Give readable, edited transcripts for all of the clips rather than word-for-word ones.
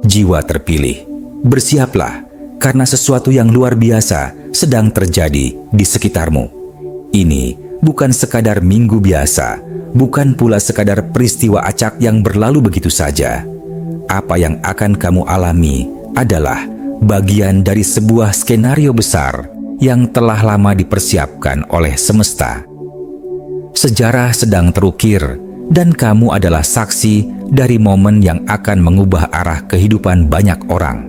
Jiwa terpilih, bersiaplah karena sesuatu yang luar biasa sedang terjadi di sekitarmu. Ini bukan sekadar minggu biasa, bukan pula sekadar peristiwa acak yang berlalu begitu saja. Apa yang akan kamu alami adalah bagian dari sebuah skenario besar yang telah lama dipersiapkan oleh semesta. Sejarah sedang terukir dan kamu adalah saksi dari momen yang akan mengubah arah kehidupan banyak orang.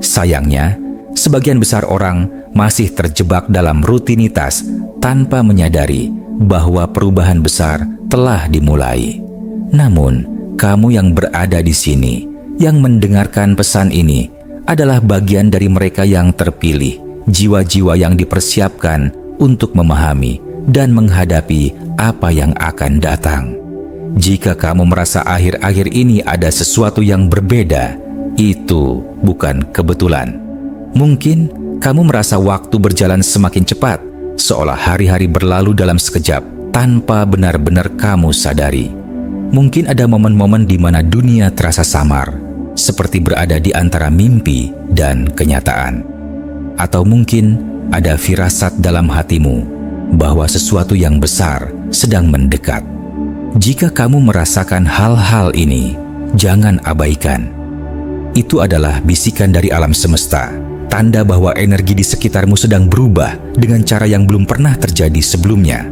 Sayangnya, sebagian besar orang masih terjebak dalam rutinitas tanpa menyadari bahwa perubahan besar telah dimulai. Namun, kamu yang berada di sini, yang mendengarkan pesan ini, adalah bagian dari mereka yang terpilih, jiwa-jiwa yang dipersiapkan untuk memahami dan menghadapi apa yang akan datang. Jika kamu merasa akhir-akhir ini ada sesuatu yang berbeda, itu bukan kebetulan. Mungkin kamu merasa waktu berjalan semakin cepat, seolah hari-hari berlalu dalam sekejap tanpa benar-benar kamu sadari. Mungkin ada momen-momen di mana dunia terasa samar, seperti berada di antara mimpi dan kenyataan. Atau mungkin ada firasat dalam hatimu bahwa sesuatu yang besar sedang mendekat. Jika kamu merasakan hal-hal ini, jangan abaikan. Itu adalah bisikan dari alam semesta, tanda bahwa energi di sekitarmu sedang berubah dengan cara yang belum pernah terjadi sebelumnya.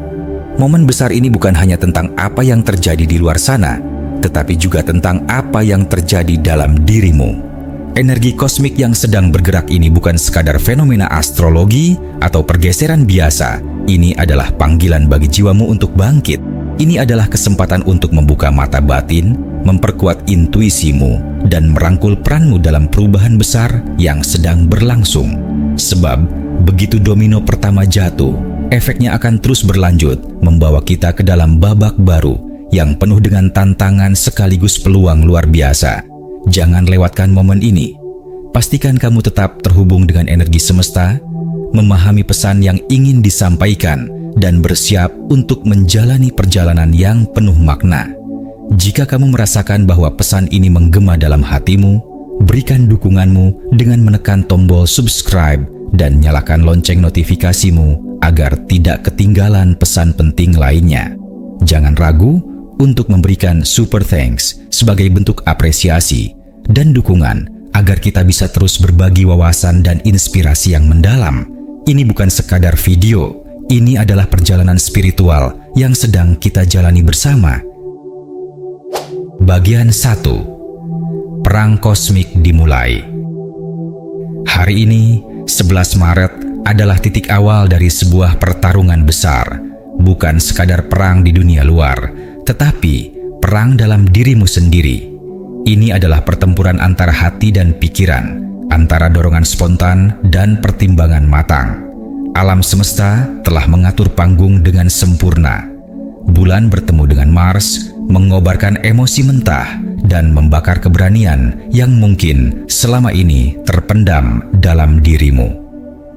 Momen besar ini bukan hanya tentang apa yang terjadi di luar sana, tetapi juga tentang apa yang terjadi dalam dirimu. Energi kosmik yang sedang bergerak ini bukan sekadar fenomena astrologi atau pergeseran biasa. Ini adalah panggilan bagi jiwamu untuk bangkit. Ini adalah kesempatan untuk membuka mata batin, memperkuat intuisimu, dan merangkul peranmu dalam perubahan besar yang sedang berlangsung. Sebab, begitu domino pertama jatuh, efeknya akan terus berlanjut, membawa kita ke dalam babak baru yang penuh dengan tantangan sekaligus peluang luar biasa. Jangan lewatkan momen ini. Pastikan kamu tetap terhubung dengan energi semesta, memahami pesan yang ingin disampaikan, dan bersiap untuk menjalani perjalanan yang penuh makna. Jika kamu merasakan bahwa pesan ini menggema dalam hatimu, berikan dukunganmu dengan menekan tombol subscribe dan nyalakan lonceng notifikasimu agar tidak ketinggalan pesan penting lainnya. Jangan ragu untuk memberikan super thanks sebagai bentuk apresiasi dan dukungan agar kita bisa terus berbagi wawasan dan inspirasi yang mendalam. Ini bukan sekadar video, ini adalah perjalanan spiritual yang sedang kita jalani bersama. Bagian 1. Perang kosmik dimulai. Hari ini, 11 Maret, adalah titik awal dari sebuah pertarungan besar. Bukan sekadar perang di dunia luar, tetapi perang dalam dirimu sendiri. Ini adalah pertempuran antara hati dan pikiran, antara dorongan spontan dan pertimbangan matang. Alam semesta telah mengatur panggung dengan sempurna. Bulan bertemu dengan Mars, mengobarkan emosi mentah dan membakar keberanian yang mungkin selama ini terpendam dalam dirimu.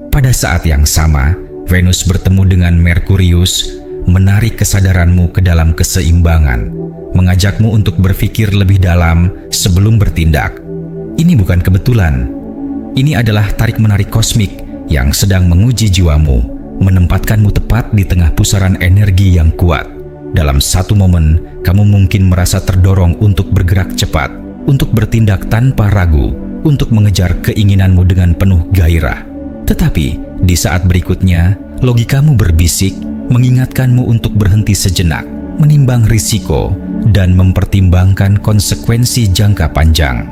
Pada saat yang sama, Venus bertemu dengan Merkurius, menarik kesadaranmu ke dalam keseimbangan, mengajakmu untuk berpikir lebih dalam sebelum bertindak. Ini bukan kebetulan. Ini adalah tarik-menarik kosmik yang sedang menguji jiwamu, menempatkanmu tepat di tengah pusaran energi yang kuat. Dalam satu momen, kamu mungkin merasa terdorong untuk bergerak cepat, untuk bertindak tanpa ragu, untuk mengejar keinginanmu dengan penuh gairah. Tetapi, di saat berikutnya, logikamu berbisik, mengingatkanmu untuk berhenti sejenak, menimbang risiko, dan mempertimbangkan konsekuensi jangka panjang.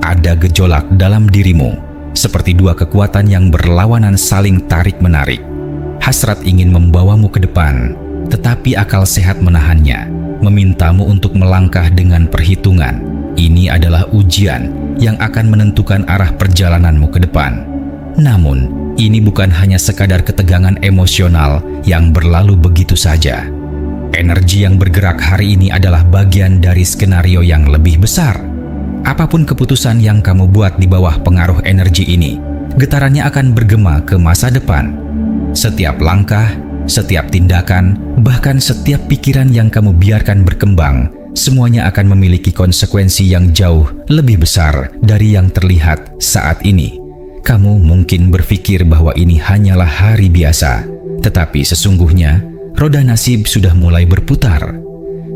Ada gejolak dalam dirimu, seperti dua kekuatan yang berlawanan saling tarik-menarik. Hasrat ingin membawamu ke depan, tetapi akal sehat menahannya, memintamu untuk melangkah dengan perhitungan. Ini adalah ujian yang akan menentukan arah perjalananmu ke depan. Namun, ini bukan hanya sekadar ketegangan emosional yang berlalu begitu saja. Energi yang bergerak hari ini adalah bagian dari skenario yang lebih besar. Apapun keputusan yang kamu buat di bawah pengaruh energi ini, getarannya akan bergema ke masa depan. Setiap langkah, setiap tindakan, bahkan setiap pikiran yang kamu biarkan berkembang semuanya akan memiliki konsekuensi yang jauh lebih besar dari yang terlihat saat ini. Kamu mungkin berpikir bahwa ini hanyalah hari biasa, tetapi sesungguhnya roda nasib sudah mulai berputar.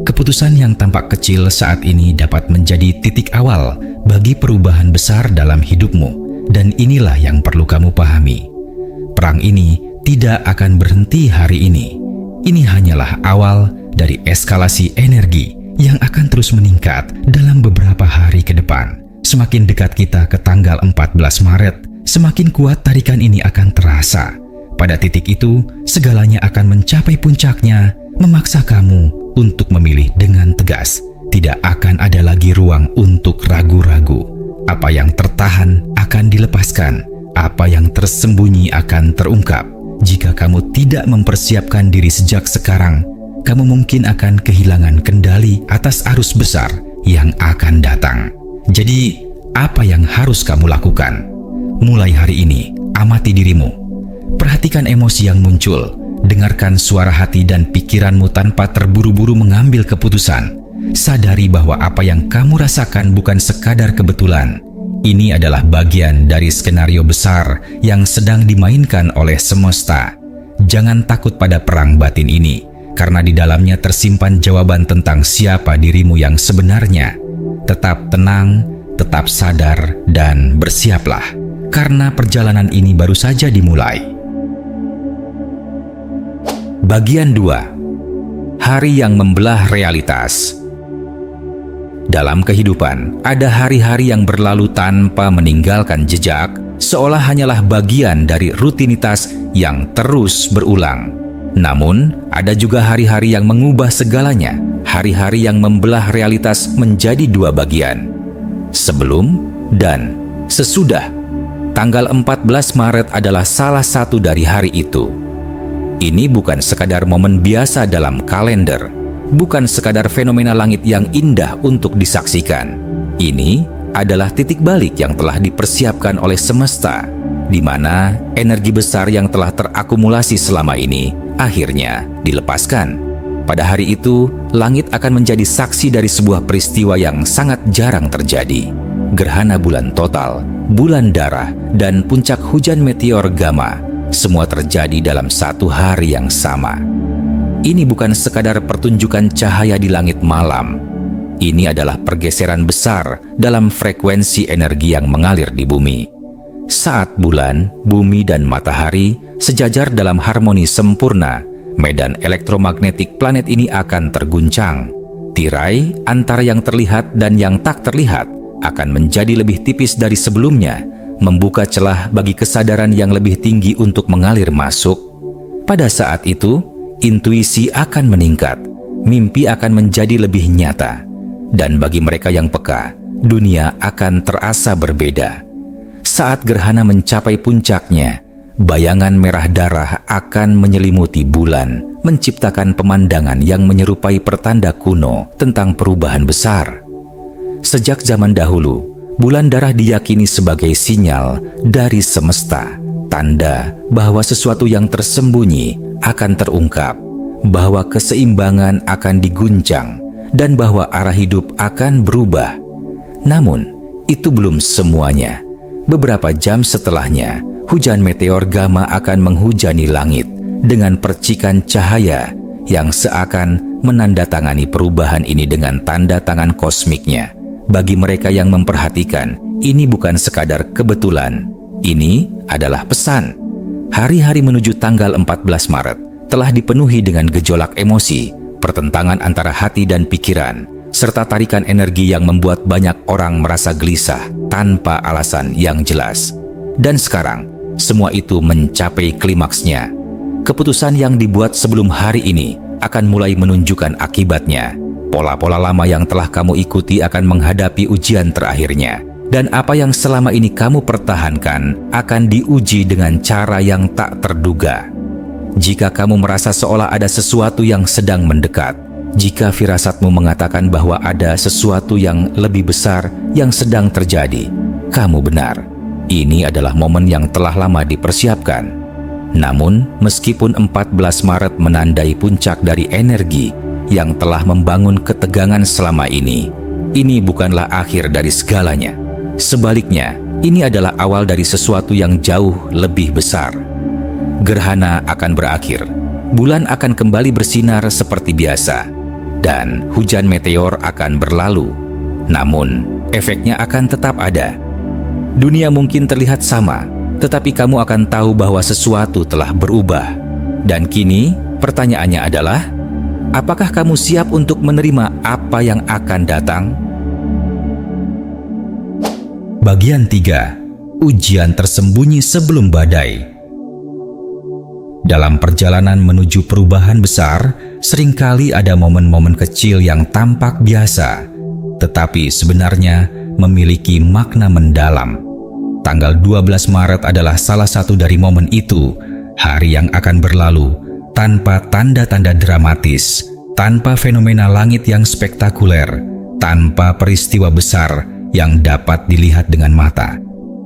Keputusan yang tampak kecil saat ini dapat menjadi titik awal bagi perubahan besar dalam hidupmu, dan inilah yang perlu kamu pahami. Perang ini tidak akan berhenti hari ini. Ini hanyalah awal dari eskalasi energi yang akan terus meningkat dalam beberapa hari ke depan. Semakin dekat kita ke tanggal 14 Maret, semakin kuat tarikan ini akan terasa. Pada titik itu, segalanya akan mencapai puncaknya, memaksa kamu untuk memilih dengan tegas. Tidak akan ada lagi ruang untuk ragu-ragu. Apa yang tertahan akan dilepaskan, apa yang tersembunyi akan terungkap. Jika kamu tidak mempersiapkan diri sejak sekarang, kamu mungkin akan kehilangan kendali atas arus besar yang akan datang. Jadi, apa yang harus kamu lakukan? Mulai hari ini, amati dirimu. Perhatikan emosi yang muncul. Dengarkan suara hati dan pikiranmu tanpa terburu-buru mengambil keputusan. Sadari bahwa apa yang kamu rasakan bukan sekadar kebetulan. Ini adalah bagian dari skenario besar yang sedang dimainkan oleh semesta. Jangan takut pada perang batin ini, karena di dalamnya tersimpan jawaban tentang siapa dirimu yang sebenarnya. Tetap tenang, tetap sadar, dan bersiaplah, karena perjalanan ini baru saja dimulai. Bagian 2. Hari yang membelah realitas. Dalam kehidupan, ada hari-hari yang berlalu tanpa meninggalkan jejak, seolah hanyalah bagian dari rutinitas yang terus berulang. Namun, ada juga hari-hari yang mengubah segalanya, hari-hari yang membelah realitas menjadi 2 bagian. Sebelum dan sesudah. Tanggal 14 Maret adalah salah satu dari hari itu. Ini bukan sekadar momen biasa dalam kalender, bukan sekadar fenomena langit yang indah untuk disaksikan. Ini adalah titik balik yang telah dipersiapkan oleh semesta, di mana energi besar yang telah terakumulasi selama ini akhirnya dilepaskan. Pada hari itu, langit akan menjadi saksi dari sebuah peristiwa yang sangat jarang terjadi. Gerhana bulan total, bulan darah, dan puncak hujan meteor gamma, semua terjadi dalam satu hari yang sama. Ini bukan sekadar pertunjukan cahaya di langit malam. Ini adalah pergeseran besar dalam frekuensi energi yang mengalir di bumi. Saat bulan, bumi, dan matahari sejajar dalam harmoni sempurna, medan elektromagnetik planet ini akan terguncang. Tirai antara yang terlihat dan yang tak terlihat akan menjadi lebih tipis dari sebelumnya, membuka celah bagi kesadaran yang lebih tinggi untuk mengalir masuk. Pada saat itu, intuisi akan meningkat, mimpi akan menjadi lebih nyata, dan bagi mereka yang peka, dunia akan terasa berbeda. Saat gerhana mencapai puncaknya, bayangan merah darah akan menyelimuti bulan, menciptakan pemandangan yang menyerupai pertanda kuno tentang perubahan besar. Sejak zaman dahulu, bulan darah diyakini sebagai sinyal dari semesta, tanda bahwa sesuatu yang tersembunyi akan terungkap, bahwa keseimbangan akan diguncang, dan bahwa arah hidup akan berubah. Namun, itu belum semuanya. Beberapa jam setelahnya, hujan meteor gamma akan menghujani langit dengan percikan cahaya yang seakan menandatangani perubahan ini dengan tanda tangan kosmiknya. Bagi mereka yang memperhatikan, ini bukan sekadar kebetulan. Ini adalah pesan. Hari-hari menuju tanggal 14 Maret telah dipenuhi dengan gejolak emosi, pertentangan antara hati dan pikiran, serta tarikan energi yang membuat banyak orang merasa gelisah tanpa alasan yang jelas. Dan sekarang, semua itu mencapai klimaksnya. Keputusan yang dibuat sebelum hari ini akan mulai menunjukkan akibatnya. Pola-pola lama yang telah kamu ikuti akan menghadapi ujian terakhirnya. Dan apa yang selama ini kamu pertahankan akan diuji dengan cara yang tak terduga. Jika kamu merasa seolah ada sesuatu yang sedang mendekat, jika firasatmu mengatakan bahwa ada sesuatu yang lebih besar yang sedang terjadi, kamu benar. Ini adalah momen yang telah lama dipersiapkan. Namun, meskipun 14 Maret menandai puncak dari energi, yang telah membangun ketegangan selama ini bukanlah akhir dari segalanya. Sebaliknya, ini adalah awal dari sesuatu yang jauh lebih besar. Gerhana akan berakhir, bulan akan kembali bersinar seperti biasa, dan hujan meteor akan berlalu. Namun, efeknya akan tetap ada. Dunia mungkin terlihat sama, tetapi kamu akan tahu bahwa sesuatu telah berubah. Dan kini, pertanyaannya adalah, apakah kamu siap untuk menerima apa yang akan datang? Bagian 3. Ujian tersembunyi sebelum badai. Dalam perjalanan menuju perubahan besar, seringkali ada momen-momen kecil yang tampak biasa, tetapi sebenarnya memiliki makna mendalam. Tanggal 12 Maret adalah salah satu dari momen itu, hari yang akan berlalu tanpa tanda-tanda dramatis, tanpa fenomena langit yang spektakuler, tanpa peristiwa besar yang dapat dilihat dengan mata.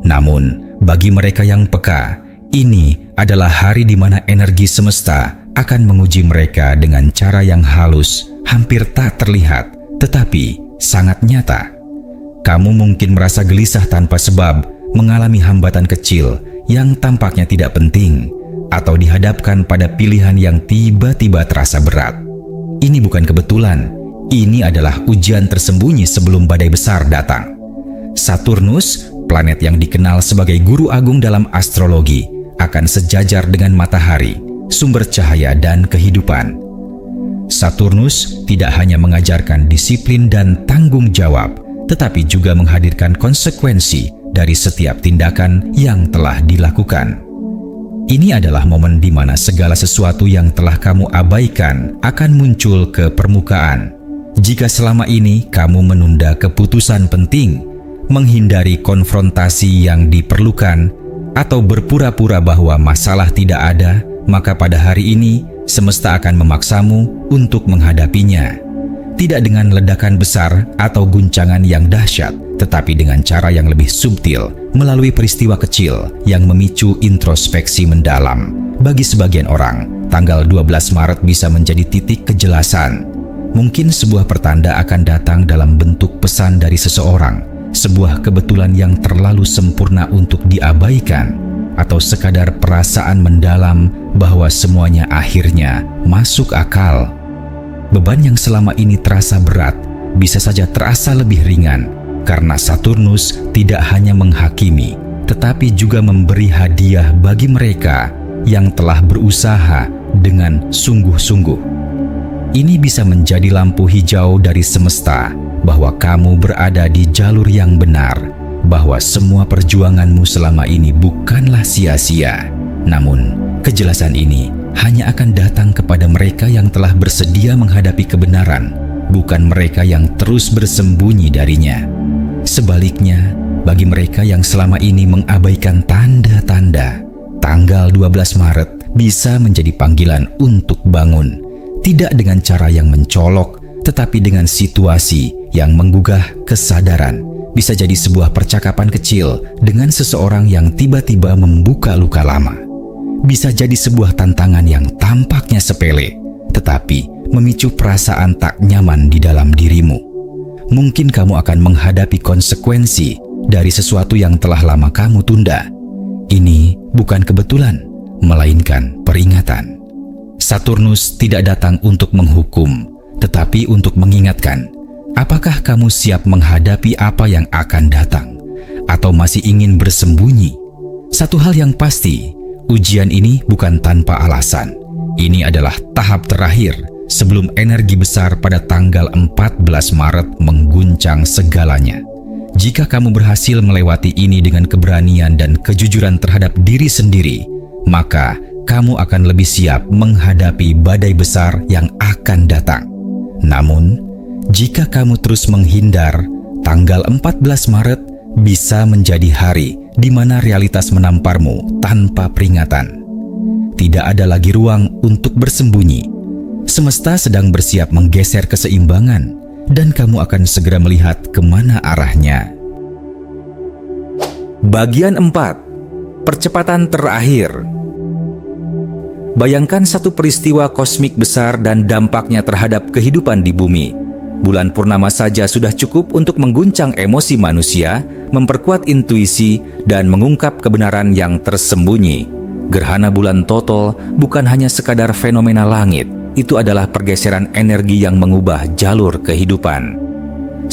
Namun, bagi mereka yang peka, ini adalah hari di mana energi semesta akan menguji mereka dengan cara yang halus, hampir tak terlihat, tetapi sangat nyata. Kamu mungkin merasa gelisah tanpa sebab, mengalami hambatan kecil yang tampaknya tidak penting, atau dihadapkan pada pilihan yang tiba-tiba terasa berat. Ini bukan kebetulan, ini adalah ujian tersembunyi sebelum badai besar datang. Saturnus, planet yang dikenal sebagai guru agung dalam astrologi, akan sejajar dengan matahari, sumber cahaya dan kehidupan. Saturnus tidak hanya mengajarkan disiplin dan tanggung jawab, tetapi juga menghadirkan konsekuensi dari setiap tindakan yang telah dilakukan. Ini adalah momen di mana segala sesuatu yang telah kamu abaikan akan muncul ke permukaan. Jika selama ini kamu menunda keputusan penting, menghindari konfrontasi yang diperlukan, atau berpura-pura bahwa masalah tidak ada, maka pada hari ini semesta akan memaksamu untuk menghadapinya. Tidak dengan ledakan besar atau guncangan yang dahsyat, tetapi dengan cara yang lebih subtil, melalui peristiwa kecil yang memicu introspeksi mendalam. Bagi sebagian orang, tanggal 12 Maret bisa menjadi titik kejelasan. Mungkin sebuah pertanda akan datang dalam bentuk pesan dari seseorang, sebuah kebetulan yang terlalu sempurna untuk diabaikan, atau sekadar perasaan mendalam bahwa semuanya akhirnya masuk akal. Beban yang selama ini terasa berat bisa saja terasa lebih ringan, karena Saturnus tidak hanya menghakimi, tetapi juga memberi hadiah bagi mereka yang telah berusaha dengan sungguh-sungguh. Ini bisa menjadi lampu hijau dari semesta bahwa kamu berada di jalur yang benar, bahwa semua perjuanganmu selama ini bukanlah sia-sia. Namun, kejelasan ini hanya akan datang kepada mereka yang telah bersedia menghadapi kebenaran, bukan mereka yang terus bersembunyi darinya. Sebaliknya, bagi mereka yang selama ini mengabaikan tanda-tanda, tanggal 12 Maret bisa menjadi panggilan untuk bangun, tidak dengan cara yang mencolok, tetapi dengan situasi yang menggugah kesadaran. Bisa jadi sebuah percakapan kecil dengan seseorang yang tiba-tiba membuka luka lama. Bisa jadi sebuah tantangan yang tampaknya sepele, tetapi memicu perasaan tak nyaman di dalam dirimu. Mungkin kamu akan menghadapi konsekuensi dari sesuatu yang telah lama kamu tunda. Ini bukan kebetulan, melainkan peringatan. Saturnus tidak datang untuk menghukum, tetapi untuk mengingatkan. Apakah kamu siap menghadapi apa yang akan datang, atau masih ingin bersembunyi? Satu hal yang pasti, ujian ini bukan tanpa alasan. Ini adalah tahap terakhir sebelum energi besar pada tanggal 14 Maret mengguncang segalanya. Jika kamu berhasil melewati ini dengan keberanian dan kejujuran terhadap diri sendiri, maka kamu akan lebih siap menghadapi badai besar yang akan datang. Namun, jika kamu terus menghindar, tanggal 14 Maret bisa menjadi hari di mana realitas menamparmu tanpa peringatan. Tidak ada lagi ruang untuk bersembunyi. Semesta sedang bersiap menggeser keseimbangan, dan kamu akan segera melihat kemana arahnya. Bagian 4. Percepatan terakhir. Bayangkan satu peristiwa kosmik besar dan dampaknya terhadap kehidupan di bumi. Bulan purnama saja sudah cukup untuk mengguncang emosi manusia, memperkuat intuisi, dan mengungkap kebenaran yang tersembunyi. Gerhana bulan total bukan hanya sekadar fenomena langit, itu adalah pergeseran energi yang mengubah jalur kehidupan.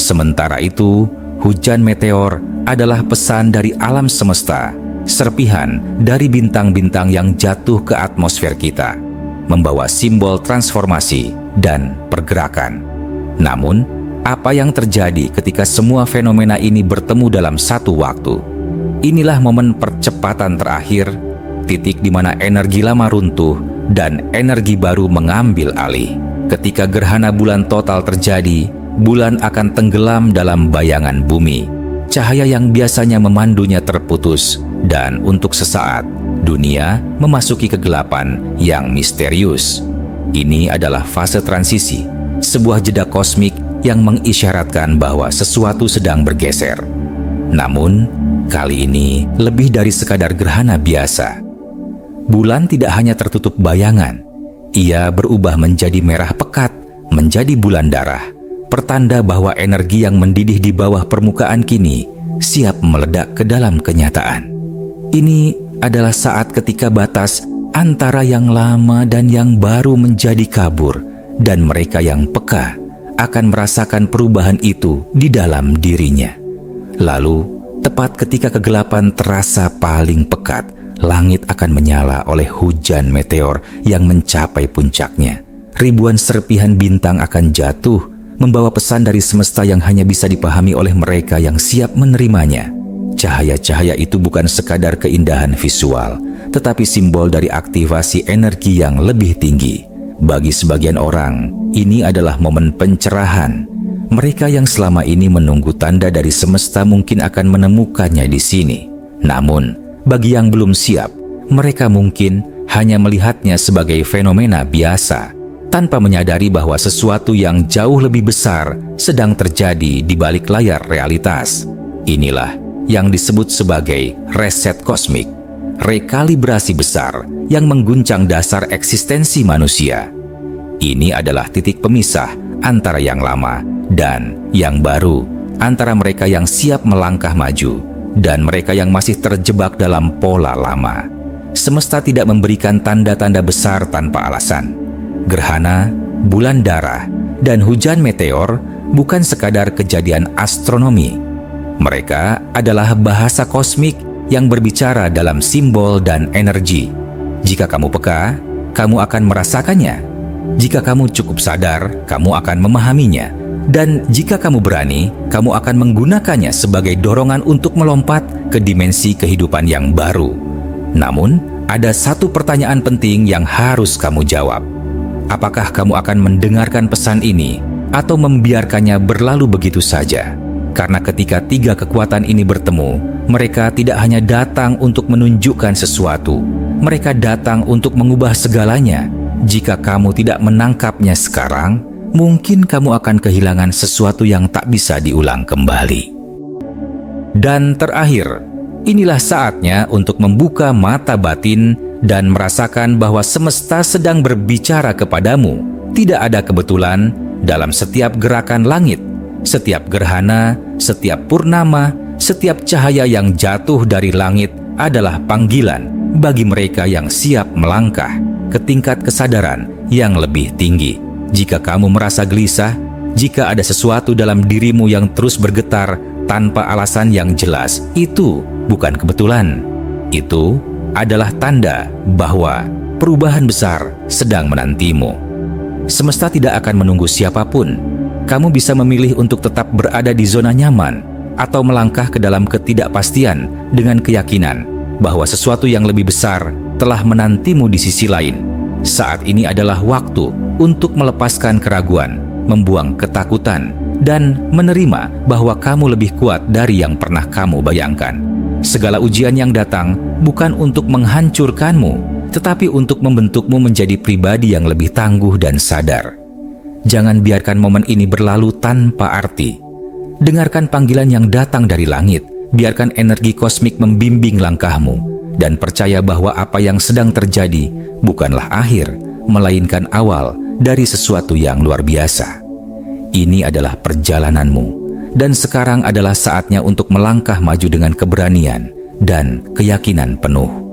Sementara itu, hujan meteor adalah pesan dari alam semesta, serpihan dari bintang-bintang yang jatuh ke atmosfer kita, membawa simbol transformasi dan pergerakan. Namun, apa yang terjadi ketika semua fenomena ini bertemu dalam satu waktu? Inilah momen percepatan terakhir, titik di mana energi lama runtuh dan energi baru mengambil alih. Ketika gerhana bulan total terjadi, bulan akan tenggelam dalam bayangan bumi. Cahaya yang biasanya memandunya terputus, dan untuk sesaat, dunia memasuki kegelapan yang misterius. Ini adalah fase transisi, sebuah jeda kosmik yang mengisyaratkan bahwa sesuatu sedang bergeser. Namun, kali ini lebih dari sekadar gerhana biasa. Bulan tidak hanya tertutup bayangan, ia berubah menjadi merah pekat, menjadi bulan darah, pertanda bahwa energi yang mendidih di bawah permukaan kini siap meledak ke dalam kenyataan. Ini adalah saat ketika batas antara yang lama dan yang baru menjadi kabur, dan mereka yang peka akan merasakan perubahan itu di dalam dirinya. Lalu, tepat ketika kegelapan terasa paling pekat, langit akan menyala oleh hujan meteor yang mencapai puncaknya. Ribuan serpihan bintang akan jatuh, membawa pesan dari semesta yang hanya bisa dipahami oleh mereka yang siap menerimanya. Cahaya-cahaya itu bukan sekadar keindahan visual, tetapi simbol dari aktivasi energi yang lebih tinggi. Bagi sebagian orang, ini adalah momen pencerahan. Mereka yang selama ini menunggu tanda dari semesta mungkin akan menemukannya di sini. Namun, bagi yang belum siap, mereka mungkin hanya melihatnya sebagai fenomena biasa, tanpa menyadari bahwa sesuatu yang jauh lebih besar sedang terjadi di balik layar realitas. Inilah yang disebut sebagai reset kosmik, rekalibrasi besar yang mengguncang dasar eksistensi manusia. Ini adalah titik pemisah antara yang lama dan yang baru, antara mereka yang siap melangkah maju dan mereka yang masih terjebak dalam pola lama. Semesta tidak memberikan tanda-tanda besar tanpa alasan. Gerhana, bulan darah, dan hujan meteor bukan sekadar kejadian astronomi. Mereka adalah bahasa kosmik yang berbicara dalam simbol dan energi. Jika kamu peka, kamu akan merasakannya. Jika kamu cukup sadar, kamu akan memahaminya. Dan jika kamu berani, kamu akan menggunakannya sebagai dorongan untuk melompat ke dimensi kehidupan yang baru. Namun, ada satu pertanyaan penting yang harus kamu jawab. Apakah kamu akan mendengarkan pesan ini atau membiarkannya berlalu begitu saja? Karena ketika tiga kekuatan ini bertemu, mereka tidak hanya datang untuk menunjukkan sesuatu, mereka datang untuk mengubah segalanya. Jika kamu tidak menangkapnya sekarang, mungkin kamu akan kehilangan sesuatu yang tak bisa diulang kembali. Dan terakhir, inilah saatnya untuk membuka mata batin dan merasakan bahwa semesta sedang berbicara kepadamu. Tidak ada kebetulan dalam setiap gerakan langit, setiap gerhana, setiap purnama, setiap cahaya yang jatuh dari langit adalah panggilan bagi mereka yang siap melangkah ke tingkat kesadaran yang lebih tinggi. Jika kamu merasa gelisah, jika ada sesuatu dalam dirimu yang terus bergetar tanpa alasan yang jelas, itu bukan kebetulan. Itu adalah tanda bahwa perubahan besar sedang menantimu. Semesta tidak akan menunggu siapapun. Kamu bisa memilih untuk tetap berada di zona nyaman atau melangkah ke dalam ketidakpastian dengan keyakinan bahwa sesuatu yang lebih besar telah menantimu di sisi lain. Saat ini adalah waktu untuk melepaskan keraguan, membuang ketakutan, dan menerima bahwa kamu lebih kuat dari yang pernah kamu bayangkan. Segala ujian yang datang bukan untuk menghancurkanmu, tetapi untuk membentukmu menjadi pribadi yang lebih tangguh dan sadar. Jangan biarkan momen ini berlalu tanpa arti. Dengarkan panggilan yang datang dari langit, biarkan energi kosmik membimbing langkahmu, dan percaya bahwa apa yang sedang terjadi bukanlah akhir, melainkan awal dari sesuatu yang luar biasa. Ini adalah perjalananmu, dan sekarang adalah saatnya untuk melangkah maju dengan keberanian dan keyakinan penuh.